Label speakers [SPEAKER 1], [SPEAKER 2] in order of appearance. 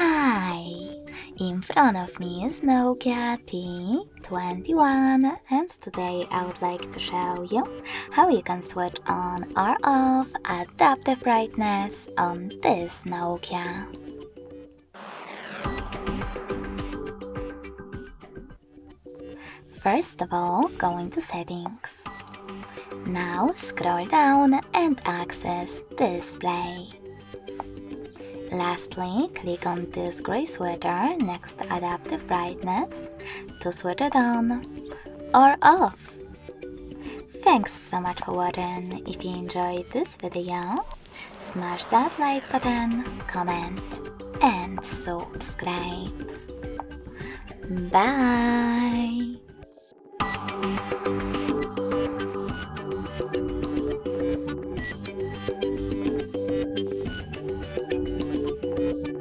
[SPEAKER 1] Hi! In front of me is NOKIA T21 and today I would like to show you how you can switch on or off adaptive brightness on this NOKIA. First of all, go into settings. Now scroll down and access display. Lastly, click on this gray sweater next to adaptive brightness to switch it on or off. Thanks so much for watching. If you enjoyed this video, smash that like button, comment and subscribe. Bye!